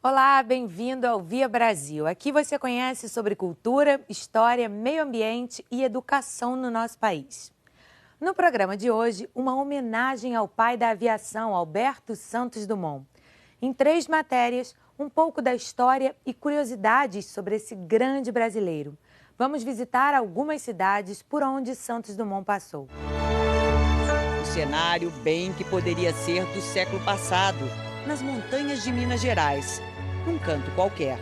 Olá, bem-vindo ao Via Brasil. Aqui você conhece sobre cultura, história, meio ambiente e educação no nosso país. No programa de hoje, uma homenagem ao pai da aviação, Alberto Santos Dumont. Em 3 matérias, um pouco da história e curiosidades sobre esse grande brasileiro. Vamos visitar algumas cidades por onde Santos Dumont passou. Um cenário bem que poderia ser do século passado, nas montanhas de Minas Gerais, num canto qualquer.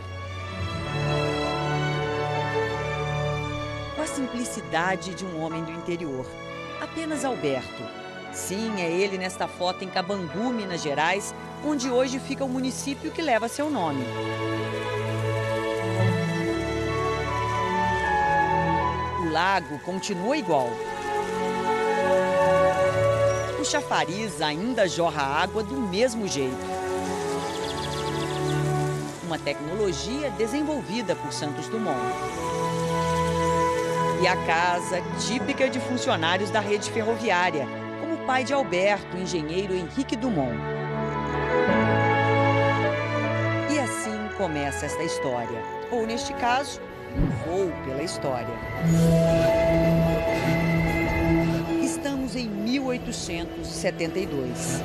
Com a simplicidade de um homem do interior, apenas Alberto. Sim, é ele nesta foto em Cabangu, Minas Gerais, onde hoje fica o município que leva seu nome. O lago continua igual. O chafariz ainda jorra água do mesmo jeito. Uma tecnologia desenvolvida por Santos Dumont. E a casa típica de funcionários da rede ferroviária, como o pai de Alberto, o engenheiro Henrique Dumont. E assim começa esta história, ou neste caso, um voo pela história. Estamos em 1872.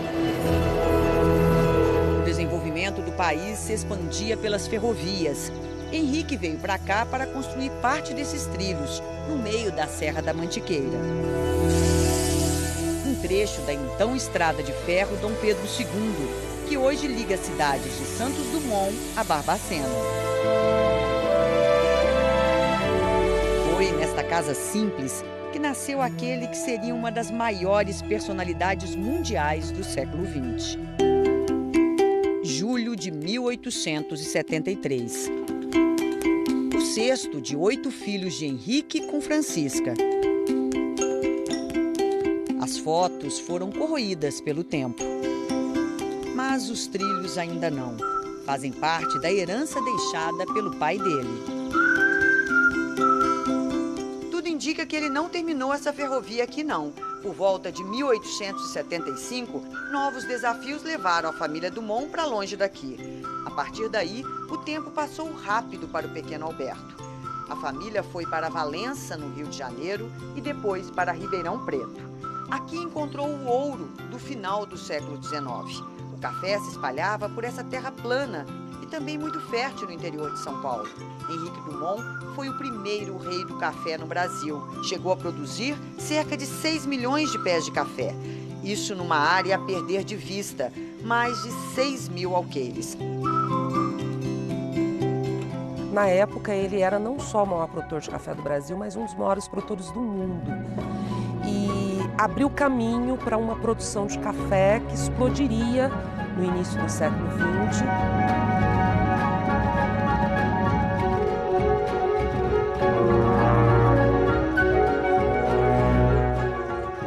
O desenvolvimento do país se expandia pelas ferrovias. Henrique veio para cá para construir parte desses trilhos, no meio da Serra da Mantiqueira. Um trecho da então Estrada de Ferro Dom Pedro II, que hoje liga as cidades de Santos Dumont a Barbacena. Foi nesta casa simples que nasceu aquele que seria uma das maiores personalidades mundiais do século XX. Julho de 1873. O 6º de 8 filhos de Henrique com Francisca. As fotos foram corroídas pelo tempo. Mas os trilhos ainda não. Fazem parte da herança deixada pelo pai dele. Indica que ele não terminou essa ferrovia aqui não. Por volta de 1875, novos desafios levaram a família Dumont para longe daqui. A partir daí, o tempo passou rápido para o pequeno Alberto. A família foi para Valença, no Rio de Janeiro, e depois para Ribeirão Preto. Aqui encontrou o ouro do final do século XIX. O café se espalhava por essa terra plana e também muito fértil no interior de São Paulo. Henrique Dumont foi o primeiro rei do café no Brasil. Chegou a produzir cerca de 6 milhões de pés de café. Isso numa área a perder de vista, mais de 6 mil alqueires. Na época, ele era não só o maior produtor de café do Brasil, mas um dos maiores produtores do mundo. E abriu caminho para uma produção de café que explodiria no início do século XX.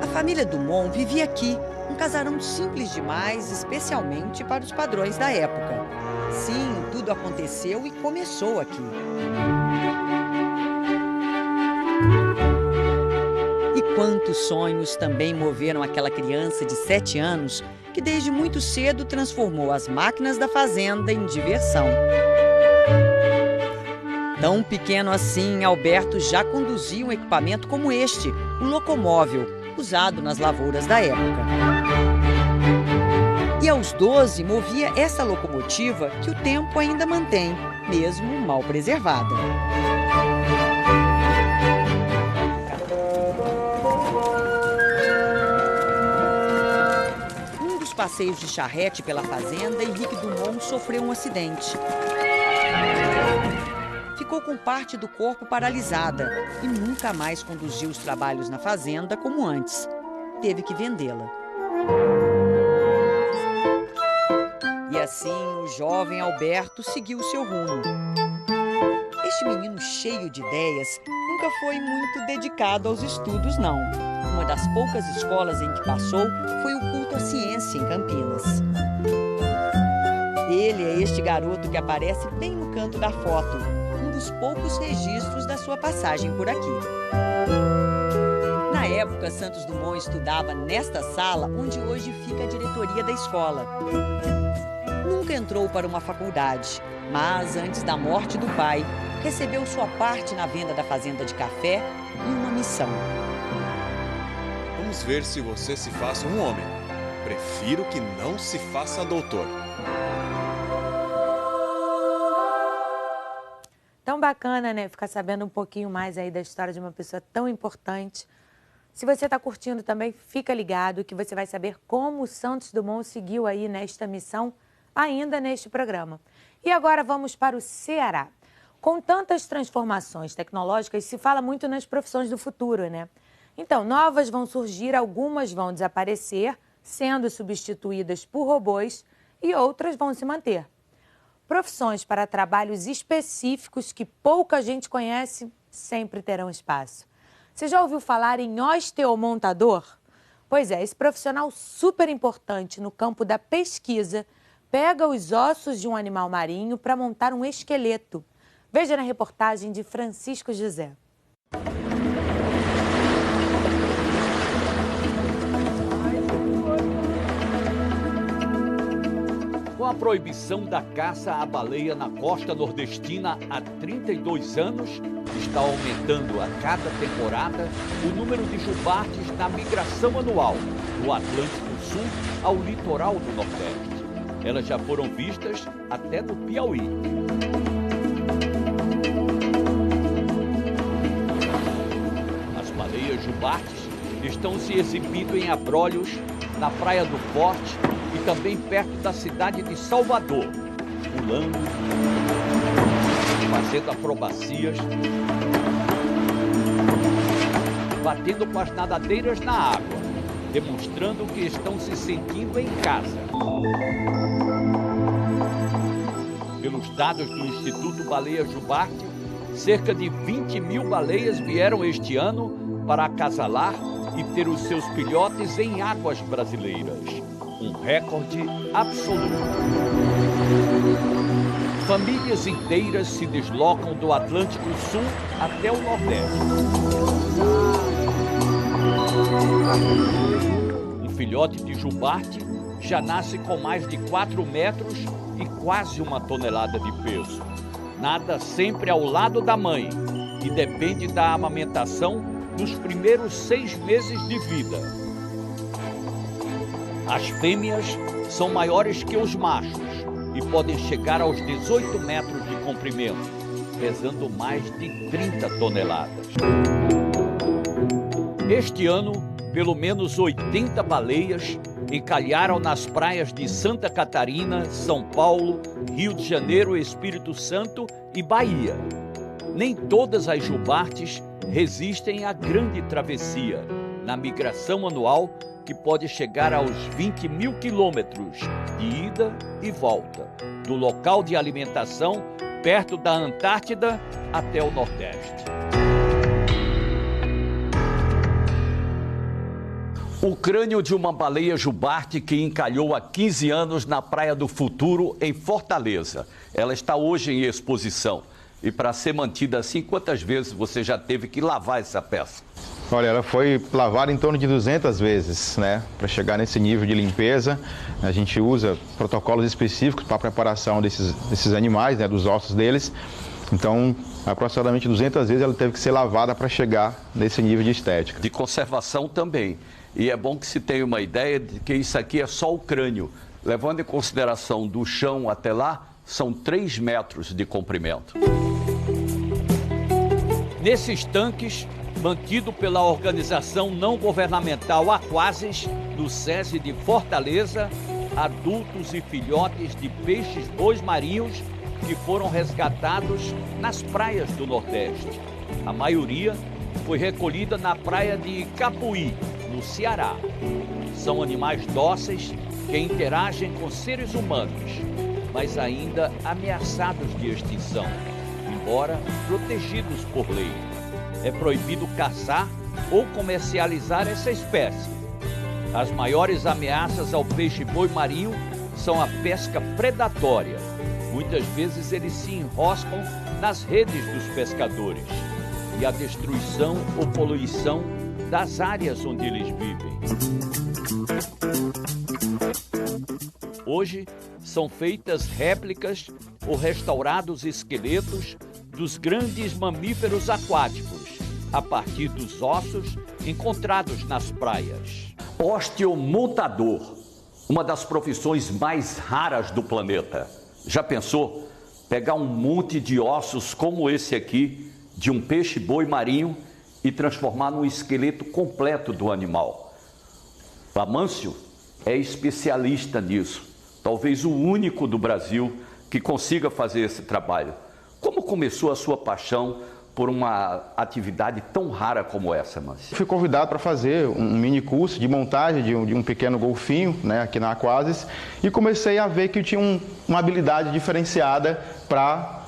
A família Dumont vivia aqui, um casarão simples demais, especialmente para os padrões da época. Sim, tudo aconteceu e começou aqui. E quantos sonhos também moveram aquela criança de 7 anos que desde muito cedo transformou as máquinas da fazenda em diversão. Tão pequeno assim, Alberto já conduzia um equipamento como este, um locomóvel, usado nas lavouras da época. E aos 12 movia essa locomotiva que o tempo ainda mantém, mesmo mal preservada. Num dos passeios de charrete pela fazenda, Henrique Dumont sofreu um acidente. Ficou com parte do corpo paralisada e nunca mais conduziu os trabalhos na fazenda como antes. Teve que vendê-la. E assim, o jovem Alberto seguiu seu rumo. Este menino cheio de ideias nunca foi muito dedicado aos estudos, não. Uma das poucas escolas em que passou foi o culto à ciência em Campinas. Ele é este garoto que aparece bem no canto da foto, um dos poucos registros da sua passagem por aqui. Na época, Santos Dumont estudava nesta sala onde hoje fica a diretoria da escola. Nunca entrou para uma faculdade, mas antes da morte do pai, recebeu sua parte na venda da fazenda de café e uma missão. Vamos ver se você se faz um homem. Prefiro que não se faça doutor. Tão bacana, né? Ficar sabendo um pouquinho mais aí da história de uma pessoa tão importante. Se você está curtindo também, fica ligado que você vai saber como o Santos Dumont seguiu aí nesta missão ainda neste programa. E agora vamos para o Ceará. Com tantas transformações tecnológicas, se fala muito nas profissões do futuro, né? Então, novas vão surgir, algumas vão desaparecer, sendo substituídas por robôs, e outras vão se manter. Profissões para trabalhos específicos que pouca gente conhece sempre terão espaço. Você já ouviu falar em osteomontador? Pois é, esse profissional super importante no campo da pesquisa pega os ossos de um animal marinho para montar um esqueleto. Veja na reportagem de Francisco José. Com a proibição da caça à baleia na costa nordestina há 32 anos, está aumentando a cada temporada o número de jubartes na migração anual do Atlântico Sul ao litoral do Nordeste. Elas já foram vistas até no Piauí. As baleias jubartes estão se exibindo em abrolhos na Praia do Forte e também perto da cidade de Salvador, pulando, fazendo acrobacias, batendo com as nadadeiras na água, demonstrando que estão se sentindo em casa. Pelos dados do Instituto Baleia Jubarte, cerca de 20 mil baleias vieram este ano para acasalar e ter os seus filhotes em águas brasileiras. Um recorde absoluto. Famílias inteiras se deslocam do Atlântico Sul até o Nordeste. Um filhote de jubarte já nasce com mais de 4 metros e quase 1 tonelada de peso. Nada sempre ao lado da mãe e depende da amamentação nos primeiros 6 meses de vida. As fêmeas são maiores que os machos e podem chegar aos 18 metros de comprimento, pesando mais de 30 toneladas. Este ano, pelo menos 80 baleias encalharam nas praias de Santa Catarina, São Paulo, Rio de Janeiro, Espírito Santo e Bahia. Nem todas as jubartes resistem à grande travessia, na migração anual que pode chegar aos 20 mil quilômetros de ida e volta, do local de alimentação perto da Antártida até o Nordeste. O crânio de uma baleia jubarte que encalhou há 15 anos na Praia do Futuro, em Fortaleza. Ela está hoje em exposição. E para ser mantida assim, quantas vezes você já teve que lavar essa peça? Olha, ela foi lavada em torno de 200 vezes, né? Para chegar nesse nível de limpeza, a gente usa protocolos específicos para a preparação desses animais, né? Dos ossos deles. Então, aproximadamente 200 vezes ela teve que ser lavada para chegar nesse nível de estética. De conservação também. E é bom que se tenha uma ideia de que isso aqui é só o crânio. Levando em consideração do chão até lá, são 3 metros de comprimento. Nesses tanques, mantido pela organização não governamental Aquasis, do SESI de Fortaleza, adultos e filhotes de peixes bois marinhos que foram resgatados nas praias do Nordeste. A maioria foi recolhida na praia de Capuí, no Ceará. São animais dóceis que interagem com seres humanos, mas ainda ameaçados de extinção, embora protegidos por lei. É proibido caçar ou comercializar essa espécie. As maiores ameaças ao peixe-boi marinho são a pesca predatória. Muitas vezes eles se enroscam nas redes dos pescadores e a destruição ou poluição das áreas onde eles vivem. Hoje, são feitas réplicas ou restaurados esqueletos dos grandes mamíferos aquáticos, a partir dos ossos encontrados nas praias. Osteomontador, uma das profissões mais raras do planeta. Já pensou pegar um monte de ossos como esse aqui, de um peixe-boi marinho, e transformar num esqueleto completo do animal? Amâncio é especialista nisso, talvez o único do Brasil que consiga fazer esse trabalho. Como começou a sua paixão por uma atividade tão rara como essa, Amâncio? Fui convidado para fazer um mini curso de montagem de um pequeno golfinho, né, aqui na Aquasis, e comecei a ver que eu tinha uma habilidade diferenciada para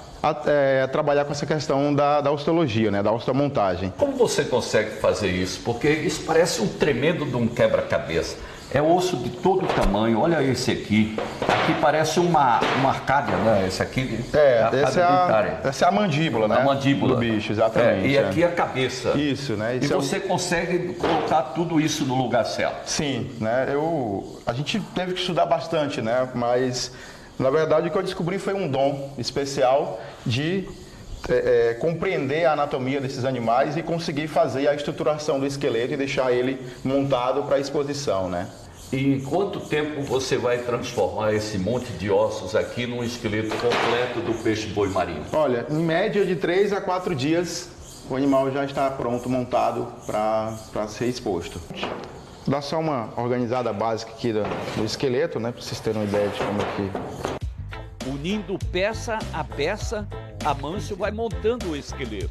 trabalhar com essa questão da osteologia, né, da osteomontagem. Como você consegue fazer isso? Porque isso parece um tremendo de um quebra-cabeça. É osso de todo tamanho. Olha esse aqui. Aqui parece uma arcádia, né? Esse aqui essa é a mandíbula, né? A mandíbula do bicho, exatamente. E aqui a cabeça. Isso, né? E você consegue colocar tudo isso no lugar certo? Sim, né? A gente teve que estudar bastante, né? Mas na verdade o que eu descobri foi um dom especial de compreender a anatomia desses animais e conseguir fazer a estruturação do esqueleto e deixar ele montado para exposição, né? E em quanto tempo você vai transformar esse monte de ossos aqui num esqueleto completo do peixe-boi marinho? Olha, em média de 3 a 4 dias o animal já está pronto, montado para ser exposto. Dá só uma organizada básica aqui do esqueleto, né, para vocês terem uma ideia de como é que... Unindo peça a peça, Amâncio vai montando o esqueleto.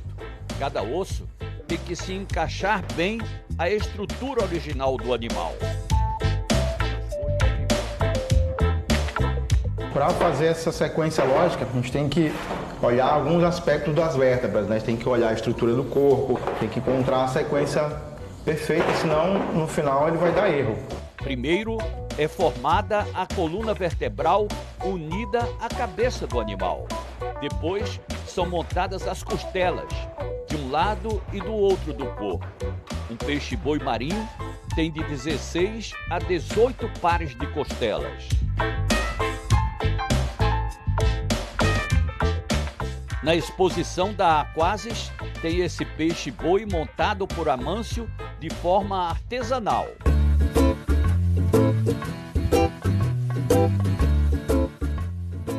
Cada osso tem que se encaixar bem à estrutura original do animal. Para fazer essa sequência lógica, a gente tem que olhar alguns aspectos das vértebras, né? A gente tem que olhar a estrutura do corpo, tem que encontrar a sequência perfeita, senão no final ele vai dar erro. Primeiro é formada a coluna vertebral unida à cabeça do animal. Depois são montadas as costelas, de um lado e do outro do corpo. Um peixe-boi marinho tem de 16 a 18 pares de costelas. Na exposição da Aquasis tem esse peixe-boi montado por Amâncio de forma artesanal.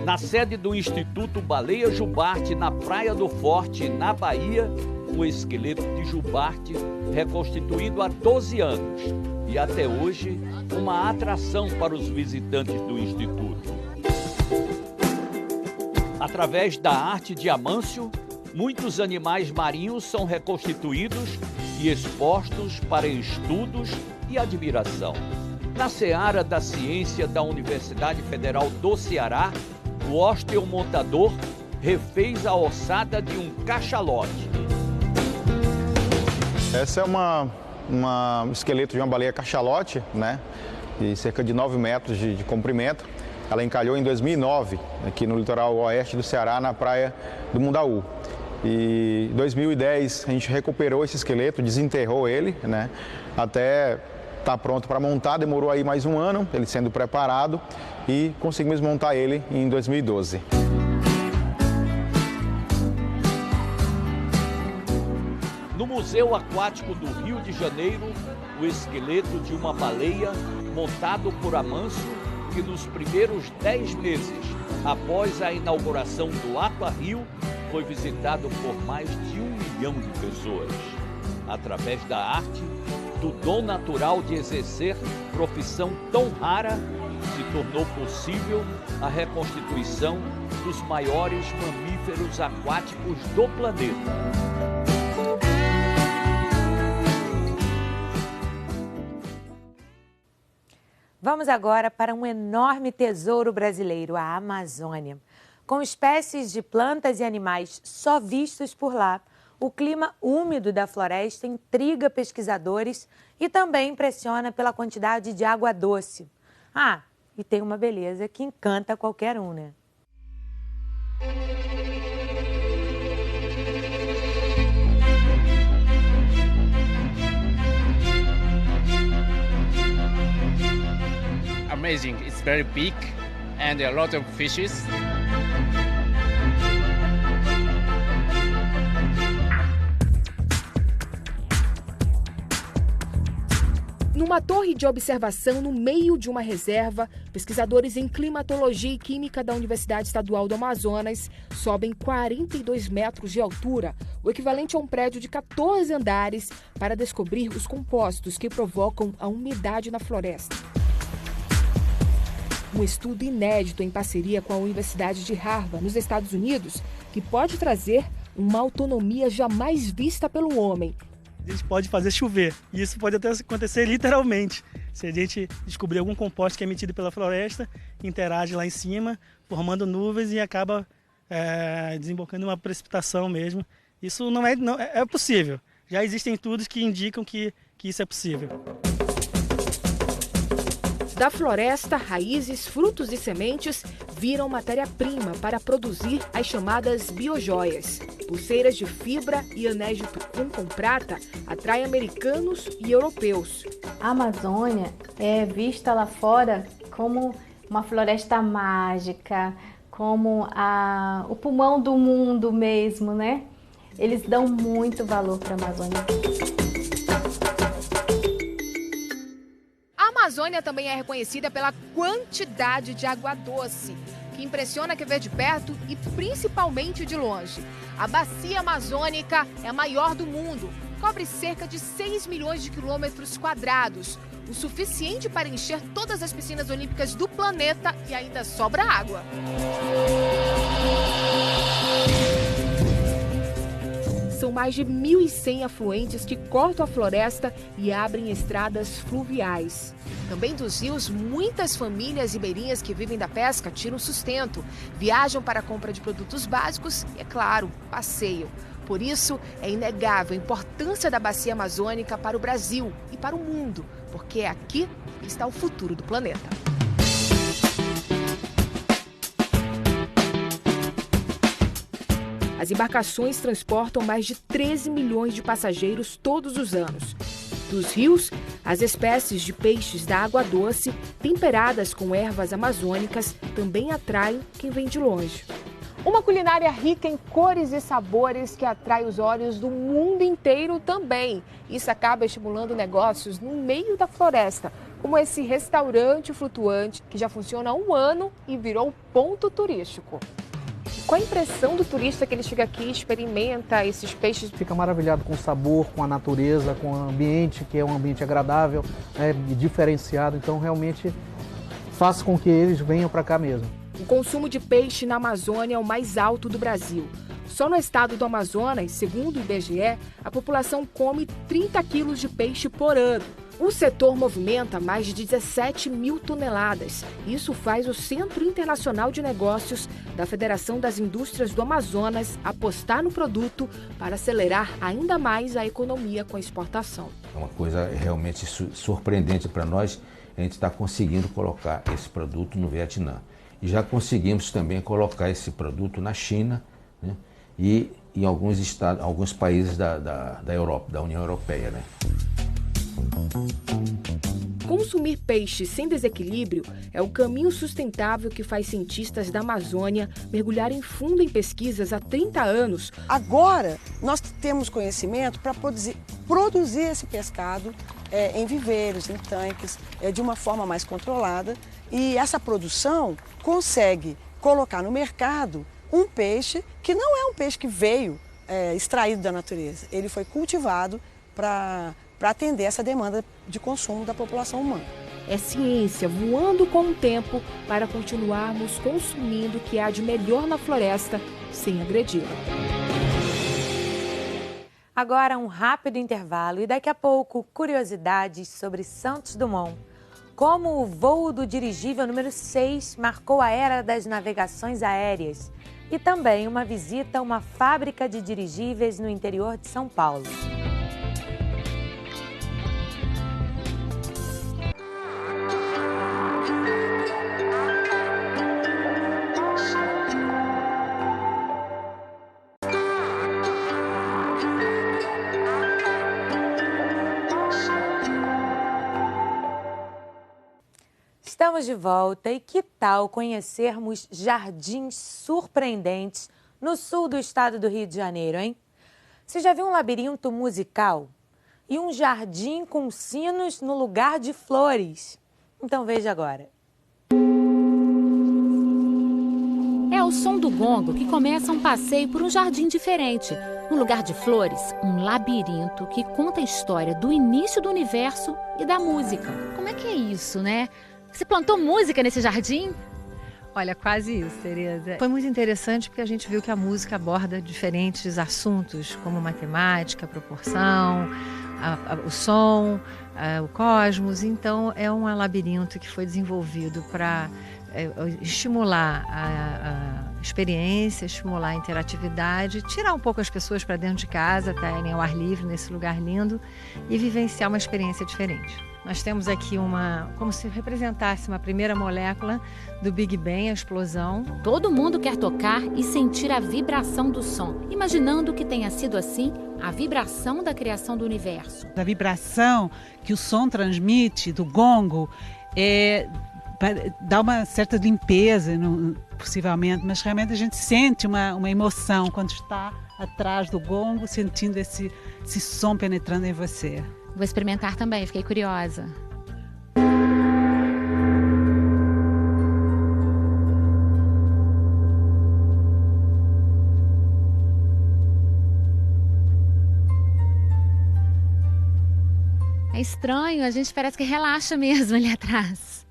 Na sede do Instituto Baleia Jubarte, na Praia do Forte, na Bahia, um esqueleto de jubarte reconstituído há 12 anos e até hoje uma atração para os visitantes do Instituto. Através da arte de Amâncio, muitos animais marinhos são reconstituídos e expostos para estudos e admiração. Na seara da ciência da Universidade Federal do Ceará, o osteomontador refez a ossada de um cachalote. Essa é um esqueleto de uma baleia cachalote, né? De cerca de 9 metros de comprimento. Ela encalhou em 2009, aqui no litoral oeste do Ceará, na praia do Mundaú. E em 2010 a gente recuperou esse esqueleto, desenterrou ele, né? Até estar pronto para montar, demorou aí mais um ano, ele sendo preparado, e conseguimos montar ele em 2012. No Museu Aquático do Rio de Janeiro, o esqueleto de uma baleia montado por Amâncio, que nos primeiros 10 meses após a inauguração do Aquario, foi visitado por mais de 1 milhão de pessoas. Através da arte, do dom natural de exercer profissão tão rara, se tornou possível a reconstituição dos maiores mamíferos aquáticos do planeta. Vamos agora para um enorme tesouro brasileiro, a Amazônia. Com espécies de plantas e animais só vistos por lá, o clima úmido da floresta intriga pesquisadores e também impressiona pela quantidade de água doce. Ah, e tem uma beleza que encanta qualquer um, né? A amazing. It's very big and a lot of fishes. Numa torre de observação no meio de uma reserva, pesquisadores em climatologia e química da Universidade Estadual do Amazonas sobem 42 metros de altura, o equivalente a um prédio de 14 andares, para descobrir os compostos que provocam a umidade na floresta. Um estudo inédito em parceria com a Universidade de Harvard, nos Estados Unidos, que pode trazer uma autonomia jamais vista pelo homem. A gente pode fazer chover, e isso pode até acontecer literalmente. Se a gente descobrir algum composto que é emitido pela floresta, interage lá em cima, formando nuvens e acaba desembocando em uma precipitação mesmo. Isso não é possível. Já existem estudos que indicam que isso é possível. Da floresta, raízes, frutos e sementes viram matéria-prima para produzir as chamadas biojoias. Pulseiras de fibra e anéis de tucum com prata atraem americanos e europeus. A Amazônia é vista lá fora como uma floresta mágica, como o pulmão do mundo mesmo, né? Eles dão muito valor para a Amazônia. A Amazônia também é reconhecida pela quantidade de água doce, que impressiona quem vê de perto e principalmente de longe. A bacia amazônica é a maior do mundo, cobre cerca de 6 milhões de quilômetros quadrados, o suficiente para encher todas as piscinas olímpicas do planeta e ainda sobra água. São mais de 1.100 afluentes que cortam a floresta e abrem estradas fluviais. Também dos rios, muitas famílias ribeirinhas que vivem da pesca tiram sustento, viajam para a compra de produtos básicos e, é claro, passeiam. Por isso, é inegável a importância da bacia amazônica para o Brasil e para o mundo, porque é aqui que está o futuro do planeta. As embarcações transportam mais de 13 milhões de passageiros todos os anos. Dos rios, as espécies de peixes da água doce, temperadas com ervas amazônicas, também atraem quem vem de longe. Uma culinária rica em cores e sabores que atrai os olhos do mundo inteiro também. Isso acaba estimulando negócios no meio da floresta, como esse restaurante flutuante que já funciona há 1 ano e virou ponto turístico. Qual a impressão do turista que ele chega aqui e experimenta esses peixes? Fica maravilhado com o sabor, com a natureza, com o ambiente, que é um ambiente agradável, diferenciado. Então, realmente, faz com que eles venham para cá mesmo. O consumo de peixe na Amazônia é o mais alto do Brasil. Só no estado do Amazonas, segundo o IBGE, a população come 30 quilos de peixe por ano. O setor movimenta mais de 17 mil toneladas. Isso faz o Centro Internacional de Negócios da Federação das Indústrias do Amazonas apostar no produto para acelerar ainda mais a economia com a exportação. É uma coisa realmente surpreendente para nós, a gente está conseguindo colocar esse produto no Vietnã. E já conseguimos também colocar esse produto na China, né? E em alguns países da Europa, da União Europeia, né? Consumir peixe sem desequilíbrio é o caminho sustentável que faz cientistas da Amazônia mergulharem fundo em pesquisas há 30 anos. Agora, nós temos conhecimento para produzir esse pescado em viveiros, em tanques, de uma forma mais controlada. E essa produção consegue colocar no mercado um peixe que não é um peixe que veio extraído da natureza. Ele foi cultivado para atender essa demanda de consumo da população humana. É ciência voando com o tempo para continuarmos consumindo o que há de melhor na floresta sem agredi-la. Agora um rápido intervalo e daqui a pouco curiosidades sobre Santos Dumont. Como o voo do dirigível número 6 marcou a era das navegações aéreas. E também uma visita a uma fábrica de dirigíveis no interior de São Paulo. Estamos de volta e que tal conhecermos jardins surpreendentes no sul do estado do Rio de Janeiro, hein? Você já viu um labirinto musical e um jardim com sinos no lugar de flores? Então veja agora. É ao som do gongo que começa um passeio por um jardim diferente. No lugar de flores, um labirinto que conta a história do início do universo e da música. Como é que é isso, né? Você plantou música nesse jardim? Olha, quase isso, Tereza. Foi muito interessante porque a gente viu que a música aborda diferentes assuntos, como matemática, proporção, o som, o cosmos. Então, é um labirinto que foi desenvolvido para estimular a experiência, estimular a interatividade, tirar um pouco as pessoas para dentro de casa, estarem ao ar livre nesse lugar lindo e vivenciar uma experiência diferente. Nós temos aqui como se representasse uma primeira molécula do Big Bang, a explosão. Todo mundo quer tocar e sentir a vibração do som, imaginando que tenha sido assim a vibração da criação do universo. A vibração que o som transmite do gongo dá uma certa limpeza, possivelmente, mas realmente a gente sente uma emoção quando está atrás do gongo, sentindo esse som penetrando em você. Vou experimentar também, fiquei curiosa. É estranho, a gente parece que relaxa mesmo ali atrás.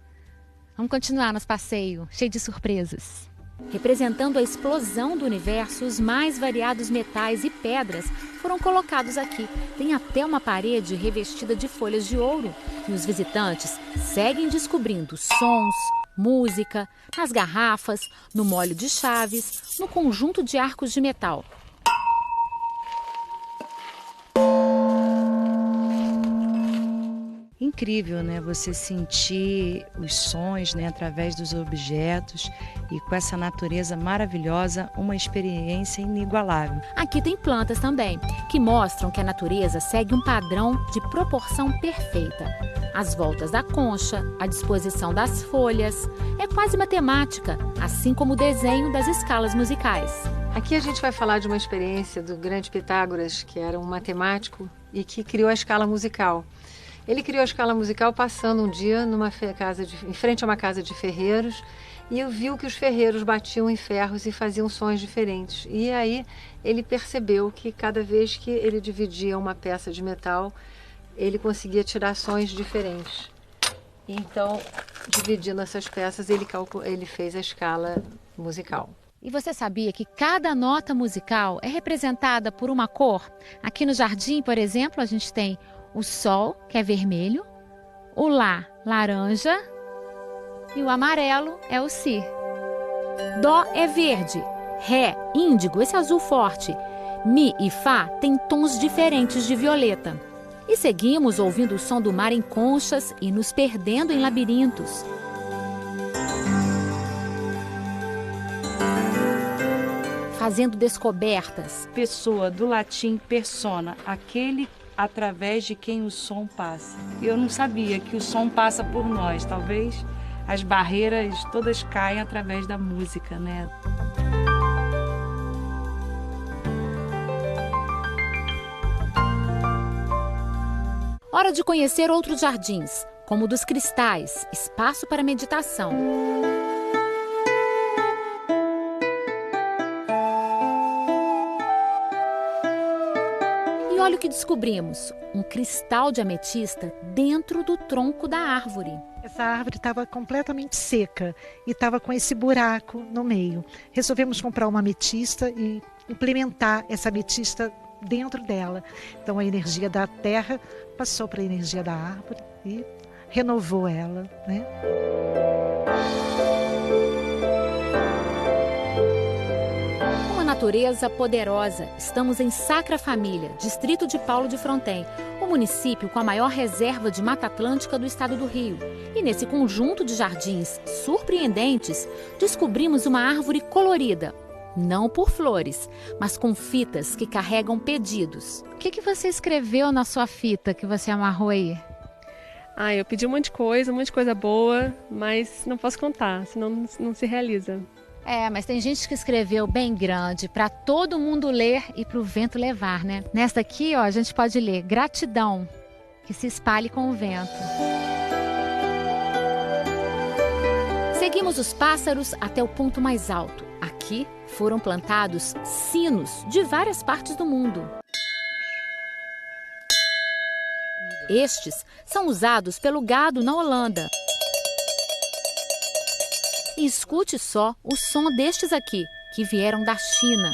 Vamos continuar nosso passeio, cheio de surpresas. Representando a explosão do universo, os mais variados metais e pedras foram colocados aqui. Tem até uma parede revestida de folhas de ouro. E os visitantes seguem descobrindo sons, música, nas garrafas, no molho de chaves, no conjunto de arcos de metal. Incrível, né? Você sentir os sons, né, através dos objetos e com essa natureza maravilhosa, uma experiência inigualável. Aqui tem plantas também, que mostram que a natureza segue um padrão de proporção perfeita. As voltas da concha, a disposição das folhas, é quase matemática, assim como o desenho das escalas musicais. Aqui a gente vai falar de uma experiência do grande Pitágoras, que era um matemático e que criou a escala musical. Ele criou a escala musical passando um dia em frente a uma casa de ferreiros e viu que os ferreiros batiam em ferros e faziam sons diferentes. E aí ele percebeu que cada vez que ele dividia uma peça de metal, ele conseguia tirar sons diferentes. Então, dividindo essas peças, ele fez a escala musical. E você sabia que cada nota musical é representada por uma cor? Aqui no jardim, por exemplo, a gente tem o sol, que é vermelho, o lá, laranja, e o amarelo é o si. Dó é verde, ré, índigo, esse azul forte, mi e fá têm tons diferentes de violeta. E seguimos ouvindo o som do mar em conchas e nos perdendo em labirintos. Fazendo descobertas. Pessoa, do latim persona, aquele através de quem o som passa. Eu não sabia que o som passa por nós. Talvez as barreiras todas caem através da música, né? Hora de conhecer outros jardins, como o dos cristais, espaço para meditação. E olha o que descobrimos, um cristal de ametista dentro do tronco da árvore. Essa árvore estava completamente seca e estava com esse buraco no meio. Resolvemos comprar uma ametista e implementar essa ametista dentro dela. Então a energia da terra passou para a energia da árvore e renovou ela, né? Uma natureza poderosa. Estamos em Sacra Família, distrito de Paulo de Fronten, o município com a maior reserva de Mata Atlântica do estado do Rio. E nesse conjunto de jardins surpreendentes, descobrimos uma árvore colorida. Não por flores, mas com fitas que carregam pedidos. O que você escreveu na sua fita que você amarrou aí? Eu pedi um monte de coisa boa, mas não posso contar, senão não se realiza. Mas tem gente que escreveu bem grande para todo mundo ler e para o vento levar, né? Nessa aqui, ó, a gente pode ler: gratidão, que se espalhe com o vento. Seguimos os pássaros até o ponto mais alto. Aqui foram plantados sinos de várias partes do mundo. Estes são usados pelo gado na Holanda. E escute só o som destes aqui, que vieram da China.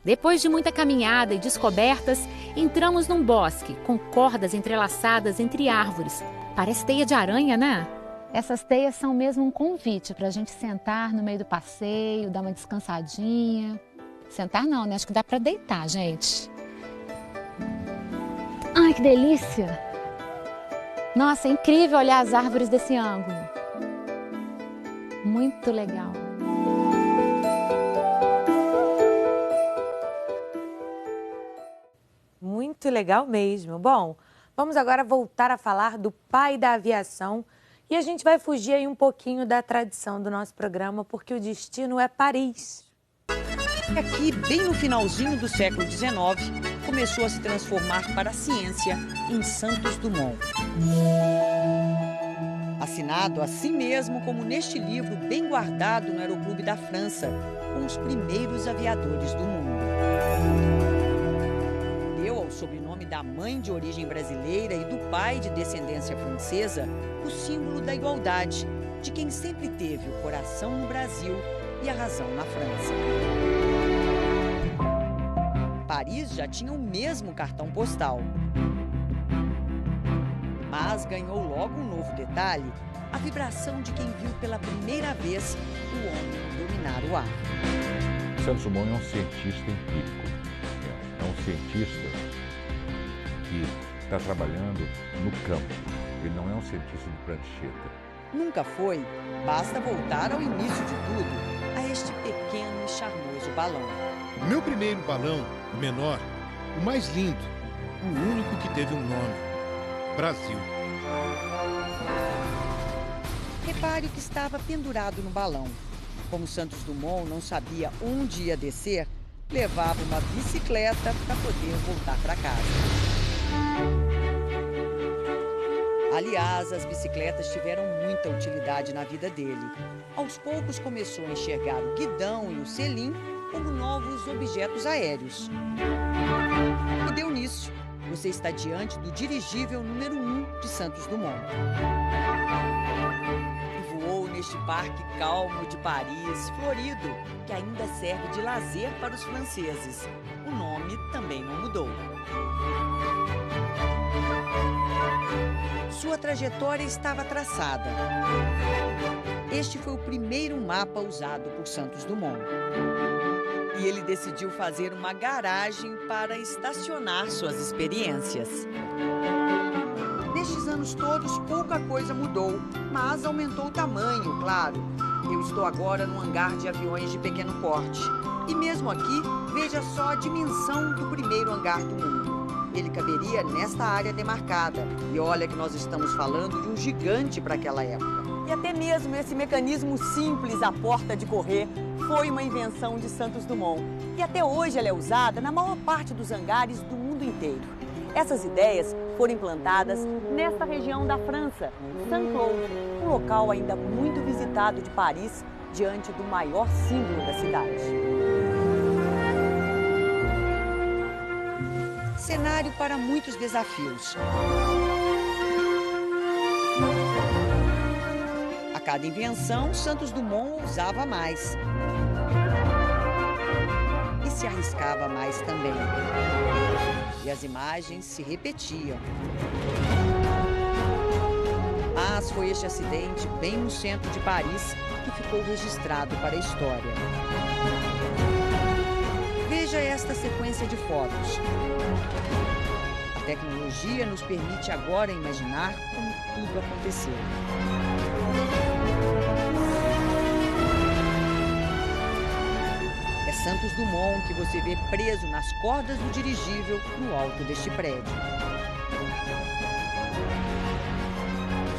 Depois de muita caminhada e descobertas, entramos num bosque com cordas entrelaçadas entre árvores. Parece teia de aranha, né? Essas teias são mesmo um convite para a gente sentar no meio do passeio, dar uma descansadinha. Sentar não, né? Acho que dá para deitar, gente. Ai, que delícia! Nossa, é incrível olhar as árvores desse ângulo. Muito legal. Muito legal mesmo. Bom, vamos agora voltar a falar do pai da aviação e a gente vai fugir aí um pouquinho da tradição do nosso programa, porque o destino é Paris. Aqui, bem no finalzinho do século XIX, começou a se transformar para a ciência em Santos Dumont. Assinado assim mesmo como neste livro bem guardado no Aeroclube da França, com os primeiros aviadores do mundo. Deu ao sobrenome da mãe de origem brasileira e do pai de descendência francesa o símbolo da igualdade, de quem sempre teve o coração no Brasil e a razão na França. Paris já tinha o mesmo cartão postal. Mas ganhou logo um novo detalhe, a vibração de quem viu pela primeira vez o homem dominar o ar. Santos Dumont é um cientista empírico, é um cientista que está trabalhando no campo, ele não é um cientista de prancheta. Nunca foi, basta voltar ao início de tudo, a este pequeno e charmoso balão. O meu primeiro balão, o menor, o mais lindo, o único que teve um nome: Brasil. Repare que estava pendurado no balão. Como Santos Dumont não sabia onde ia descer, levava uma bicicleta para poder voltar para casa. Aliás, as bicicletas tiveram muita utilidade na vida dele. Aos poucos começou a enxergar o guidão e o selim como novos objetos aéreos. E deu nisso. Você está diante do dirigível número 1 de Santos Dumont. E voou neste parque calmo de Paris, florido, que ainda serve de lazer para os franceses. O nome também não mudou. Sua trajetória estava traçada. Este foi o primeiro mapa usado por Santos Dumont. E ele decidiu fazer uma garagem para estacionar suas experiências. Nestes anos todos, pouca coisa mudou, mas aumentou o tamanho, claro. Eu estou agora num hangar de aviões de pequeno porte. E mesmo aqui, veja só a dimensão do primeiro hangar do mundo. Ele caberia nesta área demarcada. E olha que nós estamos falando de um gigante para aquela época. E até mesmo esse mecanismo simples, a porta de correr, foi uma invenção de Santos Dumont. E até hoje ela é usada na maior parte dos hangares do mundo inteiro. Essas ideias foram implantadas nesta região da França, Saint-Cloud, um local ainda muito visitado de Paris, diante do maior símbolo da cidade. Cenário para muitos desafios. A cada invenção, Santos Dumont ousava mais. E se arriscava mais também. E as imagens se repetiam. Mas foi este acidente, bem no centro de Paris, que ficou registrado para a história. Veja esta sequência de fotos. A tecnologia nos permite agora imaginar como tudo aconteceu. É Santos Dumont que você vê preso nas cordas do dirigível no alto deste prédio.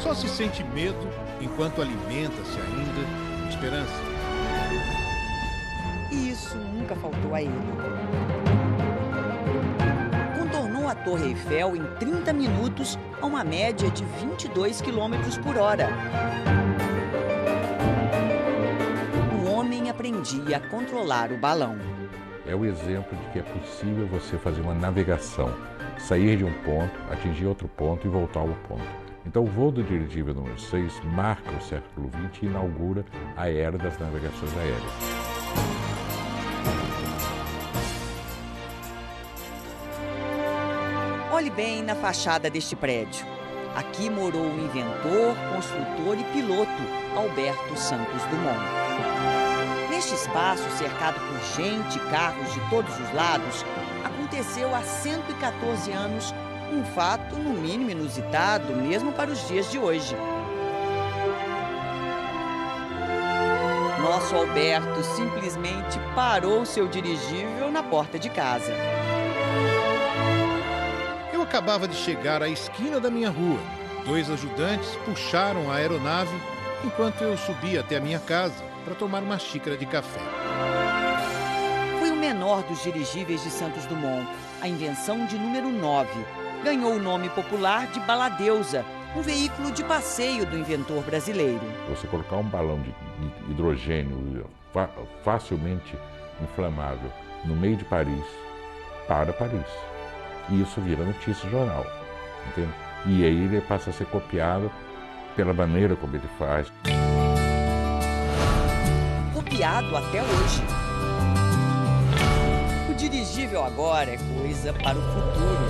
Só se sente medo enquanto alimenta-se ainda com esperança. E isso nunca faltou a ele. Contornou a Torre Eiffel em 30 minutos a uma média de 22 km por hora. O homem aprendia a controlar o balão. É o exemplo de que é possível você fazer uma navegação, sair de um ponto, atingir outro ponto e voltar ao ponto. Então o voo do dirigível número 6 marca o século XX e inaugura a era das navegações aéreas. Olhe bem na fachada deste prédio. Aqui morou o inventor, construtor e piloto Alberto Santos Dumont. Neste espaço, cercado por gente e carros de todos os lados, aconteceu há 114 anos um fato, no mínimo, inusitado, mesmo para os dias de hoje. Nosso Alberto simplesmente parou seu dirigível na porta de casa. Eu acabava de chegar à esquina da minha rua. 2 ajudantes puxaram a aeronave enquanto eu subia até a minha casa para tomar uma xícara de café. Foi o menor dos dirigíveis de Santos Dumont, a invenção de número 9. Ganhou o nome popular de Baladeusa, um veículo de passeio do inventor brasileiro. Você colocar um balão de hidrogênio facilmente inflamável no meio de Paris, para Paris. E isso vira notícia jornal, entende? E aí ele passa a ser copiado pela maneira como ele faz. Copiado até hoje. O dirigível agora é coisa para o futuro.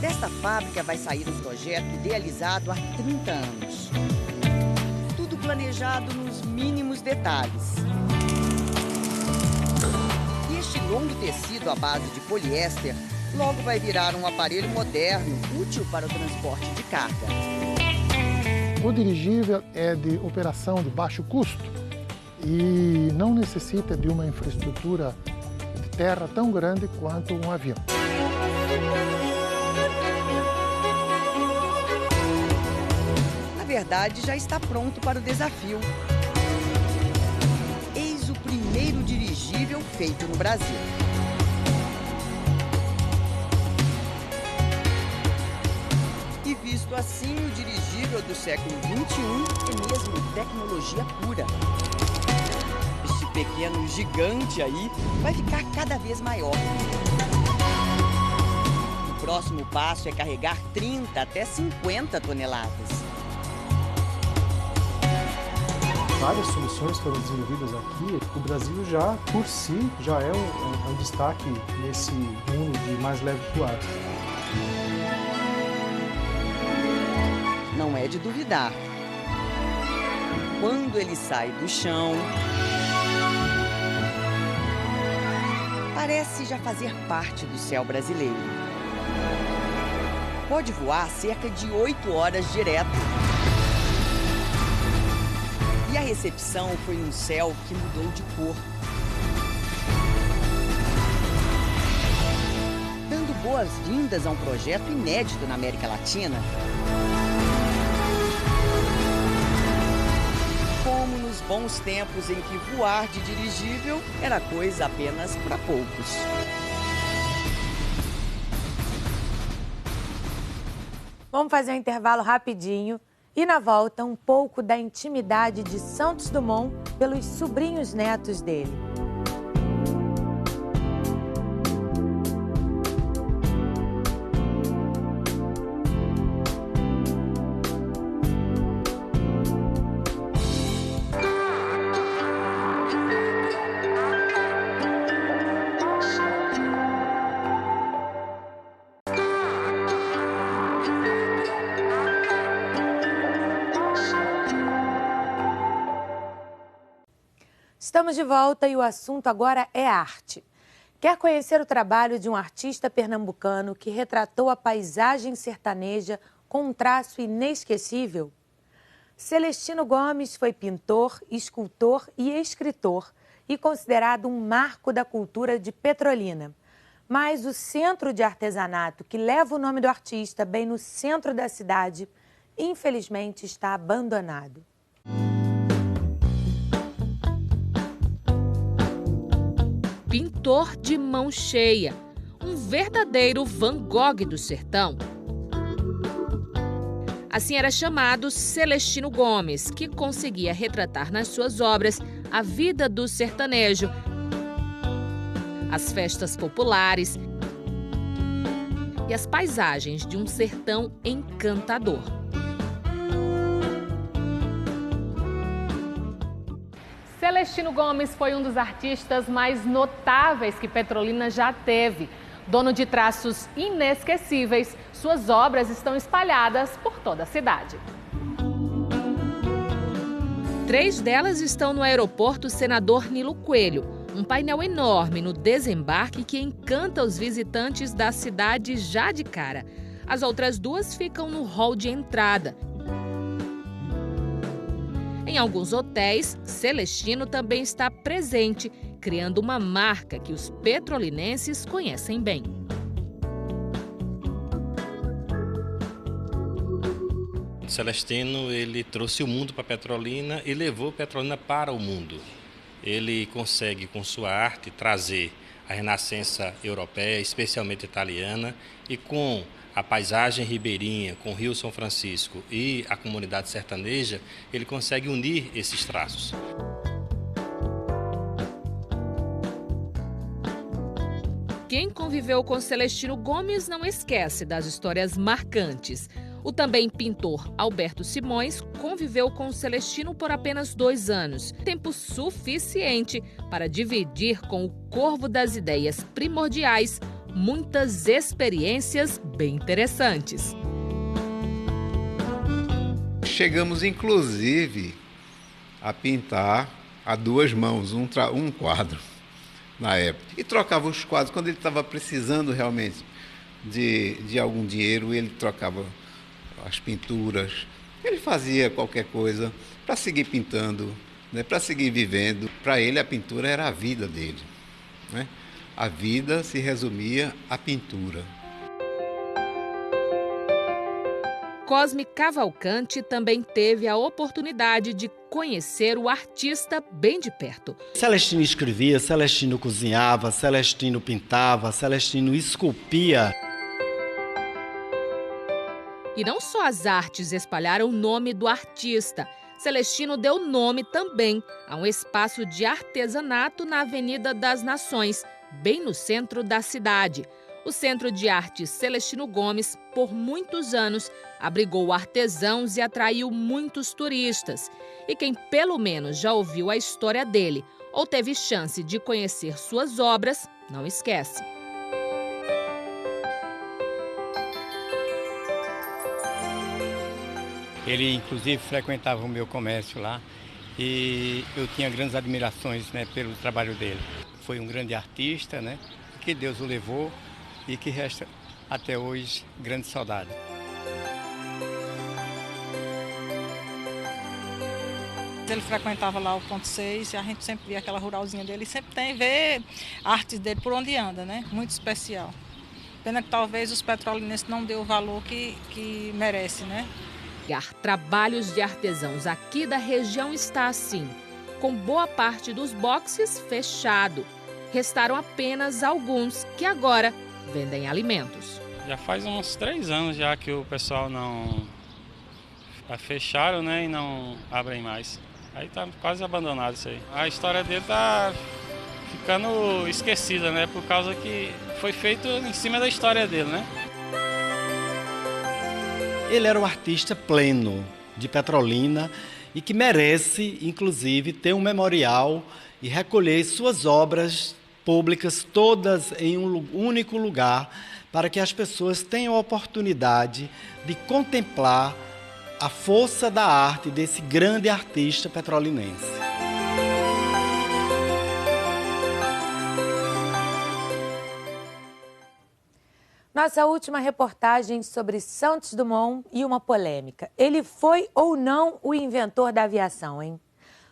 Desta fábrica vai sair um projeto idealizado há 30 anos. Tudo planejado nos mínimos detalhes. E este longo tecido à base de poliéster logo vai virar um aparelho moderno, útil para o transporte de carga. O dirigível é de operação de baixo custo e não necessita de uma infraestrutura de terra tão grande quanto um avião. Na verdade, já está pronto para o desafio. Eis o primeiro dirigível feito no Brasil. E visto assim, o dirigível do século XXI é mesmo tecnologia pura. Este pequeno gigante aí vai ficar cada vez maior. O próximo passo é carregar 30 até 50 toneladas. Várias soluções foram desenvolvidas aqui. O Brasil já, por si, já é um destaque nesse mundo de mais leve que o ar. Não é de duvidar. Quando ele sai do chão, parece já fazer parte do céu brasileiro. Pode voar cerca de 8 horas direto. E a recepção foi um céu que mudou de cor. Dando boas-vindas a um projeto inédito na América Latina. Como nos bons tempos em que voar de dirigível era coisa apenas para poucos. Vamos fazer um intervalo rapidinho. E na volta, um pouco da intimidade de Santos Dumont pelos sobrinhos netos dele. Estamos de volta e o assunto agora é arte. Quer conhecer o trabalho de um artista pernambucano que retratou a paisagem sertaneja com um traço inesquecível? Celestino Gomes foi pintor, escultor e escritor e considerado um marco da cultura de Petrolina. Mas o centro de artesanato que leva o nome do artista bem no centro da cidade infelizmente está abandonado. Pintor de mão cheia, um verdadeiro Van Gogh do sertão. Assim era chamado Celestino Gomes, que conseguia retratar nas suas obras a vida do sertanejo, as festas populares e as paisagens de um sertão encantador. Celestino Gomes foi um dos artistas mais notáveis que Petrolina já teve. Dono de traços inesquecíveis, suas obras estão espalhadas por toda a cidade. 3 delas estão no aeroporto Senador Nilo Coelho, um painel enorme no desembarque que encanta os visitantes da cidade já de cara. As outras 2 ficam no hall de entrada. Em alguns hotéis, Celestino também está presente, criando uma marca que os petrolinenses conhecem bem. Celestino, ele trouxe o mundo para Petrolina e levou Petrolina para o mundo. Ele consegue, com sua arte, trazer a renascença europeia, especialmente italiana, e com a paisagem ribeirinha, com o Rio São Francisco e a comunidade sertaneja, ele consegue unir esses traços. Quem conviveu com Celestino Gomes não esquece das histórias marcantes. O também pintor Alberto Simões conviveu com Celestino por apenas 2 anos, tempo suficiente para dividir com o Corvo das Ideias Primordiais muitas experiências bem interessantes. Chegamos, inclusive, a pintar a 2 mãos, um quadro, na época. E trocava os quadros. Quando ele estava precisando realmente de algum dinheiro, ele trocava as pinturas. Ele fazia qualquer coisa para seguir pintando, né, para seguir vivendo. Para ele, a pintura era a vida dele, né? A vida se resumia à pintura. Cosme Cavalcante também teve a oportunidade de conhecer o artista bem de perto. Celestino escrevia, Celestino cozinhava, Celestino pintava, Celestino esculpia. E não só as artes espalharam o nome do artista. Celestino deu nome também a um espaço de artesanato na Avenida das Nações, bem no centro da cidade. O Centro de Arte Celestino Gomes, por muitos anos, abrigou artesãos e atraiu muitos turistas. E quem pelo menos já ouviu a história dele ou teve chance de conhecer suas obras, não esquece. Ele, inclusive, frequentava o meu comércio lá e eu tinha grandes admirações, né, pelo trabalho dele. Foi um grande artista, né, que Deus o levou e que resta até hoje grande saudade. Ele frequentava lá o Ponto 6 e a gente sempre via aquela ruralzinha dele e sempre vê a arte dele por onde anda, né? Muito especial. Pena que talvez os petrolinenses não dêem o valor que merece, né? Trabalhos de artesãos aqui da região está assim, com boa parte dos boxes fechado. Restaram apenas alguns que agora vendem alimentos. Já faz uns 3 anos já que o pessoal não fecharam, né, e não abrem mais. Aí tá quase abandonado isso aí. A história dele tá ficando esquecida, né, por causa que foi feito em cima da história dele, né? Ele era um artista pleno de Petrolina e que merece, inclusive, ter um memorial e recolher suas obras públicas todas em um único lugar para que as pessoas tenham a oportunidade de contemplar a força da arte desse grande artista petrolinense. Nossa última reportagem sobre Santos Dumont e uma polêmica. Ele foi ou não o inventor da aviação, hein?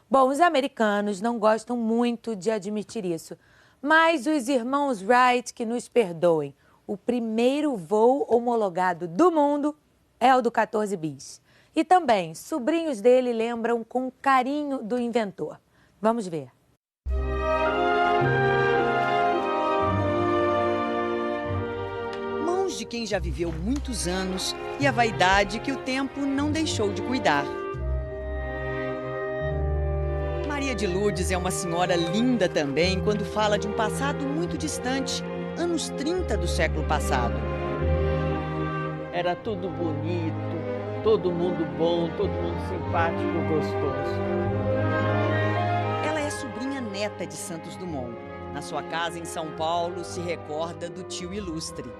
Bom, os americanos não gostam muito de admitir isso, mas os irmãos Wright que nos perdoem. O primeiro voo homologado do mundo é o do 14 bis. E também, sobrinhos dele lembram com carinho do inventor. Vamos ver. Mãos de quem já viveu muitos anos e a vaidade que o tempo não deixou de cuidar. Maria de Lourdes é uma senhora linda também quando fala de um passado muito distante, anos 30 do século passado. Era tudo bonito, todo mundo bom, todo mundo simpático, gostoso. Ela é sobrinha neta de Santos Dumont. Na sua casa em São Paulo, se recorda do tio ilustre.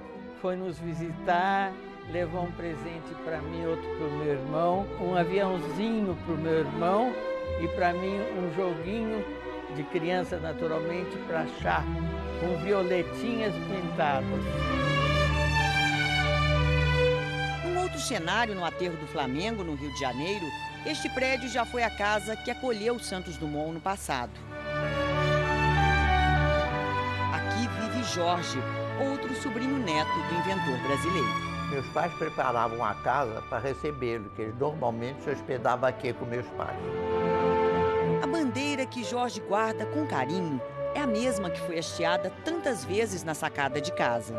Foi nos visitar, levou um presente para mim, outro para o meu irmão, um aviãozinho para o meu irmão e para mim um joguinho de criança, naturalmente, para chá, com violetinhas pintadas. Num outro cenário, no aterro do Flamengo, no Rio de Janeiro, este prédio já foi a casa que acolheu Santos Dumont no passado. Aqui vive Jorge, outro sobrinho neto do inventor brasileiro. Meus pais preparavam a casa para recebê-lo, que ele normalmente se hospedava aqui com meus pais. A bandeira que Jorge guarda com carinho é a mesma que foi hasteada tantas vezes na sacada de casa.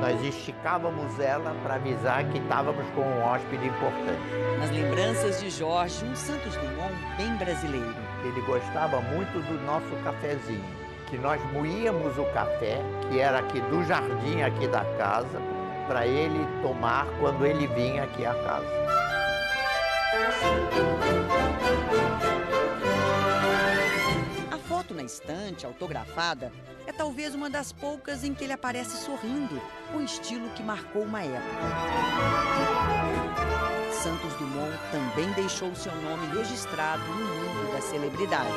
Nós esticávamos ela para avisar que estávamos com um hóspede importante. Nas lembranças de Jorge, um Santos Dumont bem brasileiro. Ele gostava muito do nosso cafezinho, que nós moíamos o café, que era aqui do jardim aqui da casa, para ele tomar quando ele vinha aqui à casa. A foto na estante, autografada, é talvez uma das poucas em que ele aparece sorrindo, com estilo que marcou uma época. Santos Dumont também deixou seu nome registrado no mundo das celebridades.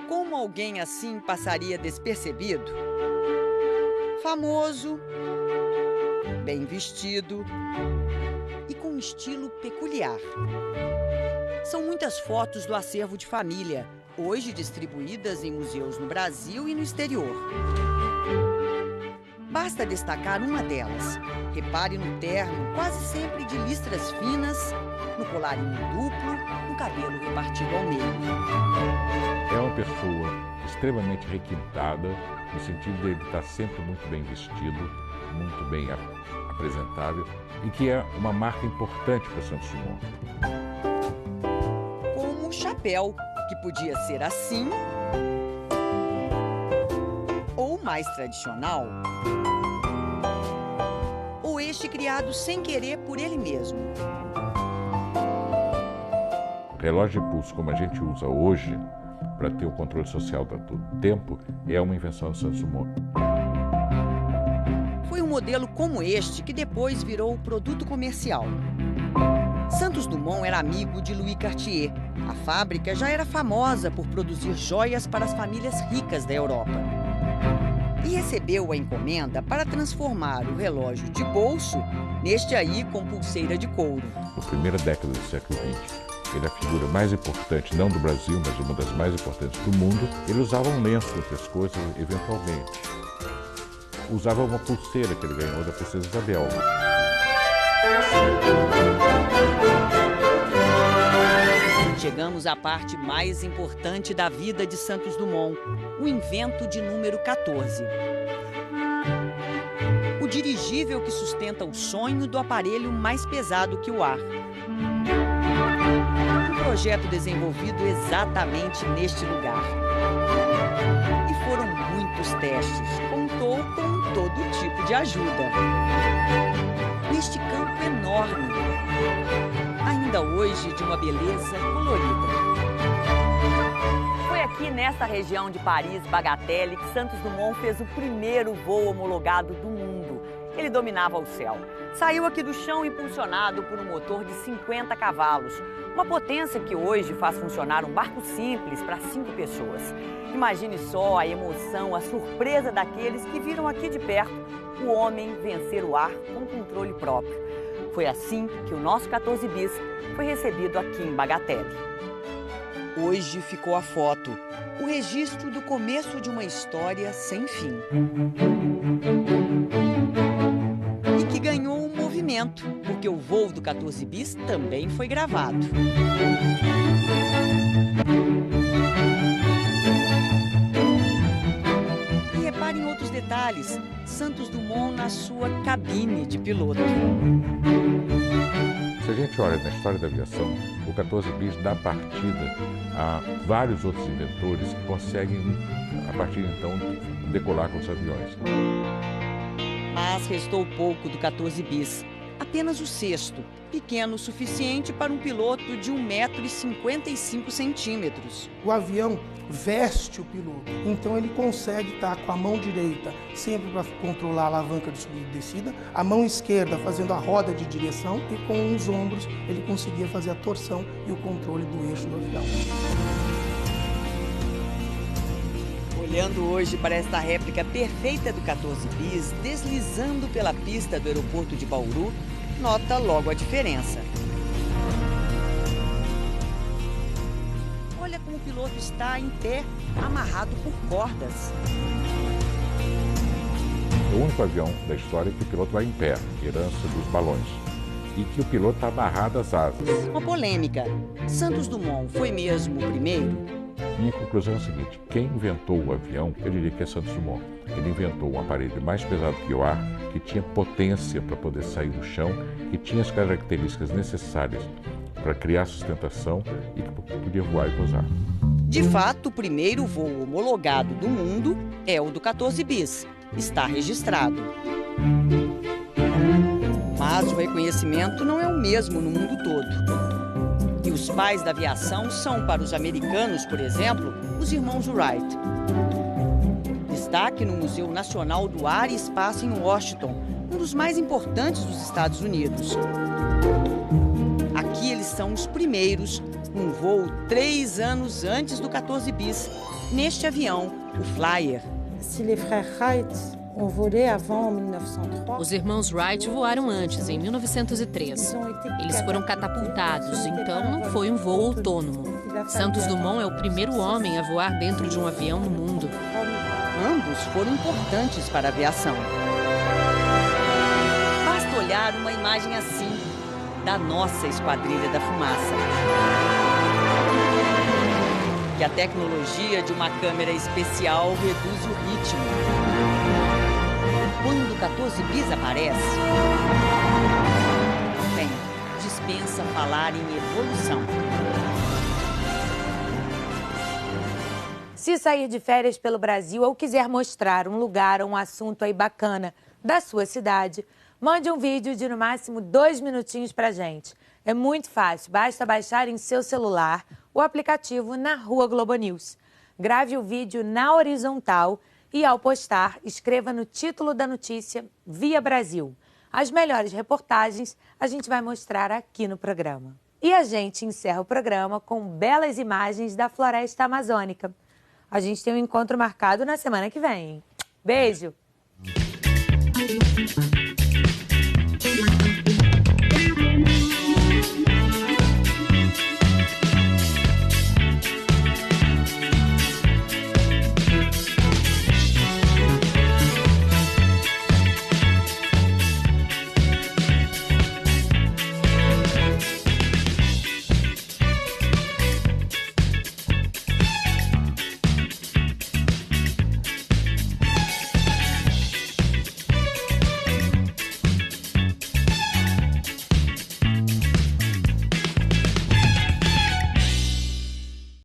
Como alguém assim passaria despercebido? Famoso, bem vestido e com um estilo peculiar. São muitas fotos do acervo de família, hoje distribuídas em museus no Brasil e no exterior. Basta destacar uma delas. Repare no terno, quase sempre de listras finas, no colarinho duplo, no cabelo repartido ao meio. É uma pessoa extremamente requintada, no sentido de ele estar sempre muito bem vestido, muito bem apresentável, e que é uma marca importante para Santos Dumont. Como um chapéu, que podia ser assim, ou mais tradicional, ou este criado sem querer por ele mesmo. Relógio de pulso, como a gente usa hoje, para ter o controle social do tempo, é uma invenção do Santos Dumont. Foi um modelo como este que depois virou produto comercial. Santos Dumont era amigo de Louis Cartier. A fábrica já era famosa por produzir joias para as famílias ricas da Europa. E recebeu a encomenda para transformar o relógio de bolso neste aí com pulseira de couro. Na primeira década do século XX, ele é a figura mais importante, não do Brasil, mas uma das mais importantes do mundo. Ele usava um lenço no pescoço, eventualmente. Usava uma pulseira que ele ganhou da princesa Isabel. Chegamos à parte mais importante da vida de Santos Dumont, o invento de número 14. O dirigível que sustenta o sonho do aparelho mais pesado que o ar. Um projeto desenvolvido exatamente neste lugar. E foram muitos testes, contou com todo tipo de ajuda. Neste campo enorme, ainda hoje de uma beleza colorida. Foi aqui nessa região de Paris, Bagatelle, que Santos Dumont fez o primeiro voo homologado do mundo. Ele dominava o céu. Saiu aqui do chão impulsionado por um motor de 50 cavalos. Uma potência que hoje faz funcionar um barco simples para 5 pessoas. Imagine só a emoção, a surpresa daqueles que viram aqui de perto o homem vencer o ar com controle próprio. Foi assim que o nosso 14 bis foi recebido aqui em Bagatelle. Hoje ficou a foto, o registro do começo de uma história sem fim. E que ganhou um movimento, porque o voo do 14 bis também foi gravado. E reparem em outros detalhes, Santos Dumont na sua cabine de piloto. Se a gente olha na história da aviação, o 14 bis dá partida a vários outros inventores que conseguem, a partir de então, decolar com os aviões. Mas restou pouco do 14 bis, apenas o sexto, pequeno o suficiente para um piloto de 1,55 m. O avião veste o piloto, então ele consegue estar com a mão direita sempre para controlar a alavanca de subida e descida, a mão esquerda fazendo a roda de direção e com os ombros ele conseguia fazer a torção e o controle do eixo do avião. Olhando hoje para esta réplica perfeita do 14 bis, deslizando pela pista do aeroporto de Bauru, nota logo a diferença. Olha como o piloto está em pé, amarrado por cordas. É o único avião da história que o piloto vai em pé, herança dos balões, e que o piloto está amarrado às asas. Uma polêmica. Santos Dumont foi mesmo o primeiro? Minha conclusão é a seguinte: quem inventou o avião, eu diria que é Santos Dumont. Ele inventou um aparelho mais pesado que o ar, que tinha potência para poder sair do chão, que tinha as características necessárias para criar sustentação e que podia voar e pousar. De fato, o primeiro voo homologado do mundo é o do 14 bis. Está registrado. Mas o reconhecimento não é o mesmo no mundo todo. E os pais da aviação são, para os americanos, por exemplo, os irmãos Wright. Destaque no Museu Nacional do Ar e Espaço em Washington, um dos mais importantes dos Estados Unidos. Aqui eles são os primeiros, um voo 3 anos antes do 14 bis, neste avião, o Flyer. Os irmãos Wright voaram antes, em 1903. Eles foram catapultados, então não foi um voo autônomo. Santos Dumont é o primeiro homem a voar dentro de um avião no mundo. Ambos foram importantes para a aviação. Basta olhar uma imagem assim, da nossa Esquadrilha da Fumaça. Que a tecnologia de uma câmera especial reduz o ritmo. Quando o 14 bis aparece, bem, dispensa falar em evolução. Se sair de férias pelo Brasil ou quiser mostrar um lugar ou um assunto aí bacana da sua cidade, mande um vídeo de no máximo 2 minutinhos pra gente. É muito fácil, basta baixar em seu celular o aplicativo Na Rua Globo News. Grave o vídeo na horizontal e, ao postar, escreva no título da notícia Via Brasil. As melhores reportagens a gente vai mostrar aqui no programa. E a gente encerra o programa com belas imagens da floresta amazônica. A gente tem um encontro marcado na semana que vem. Beijo!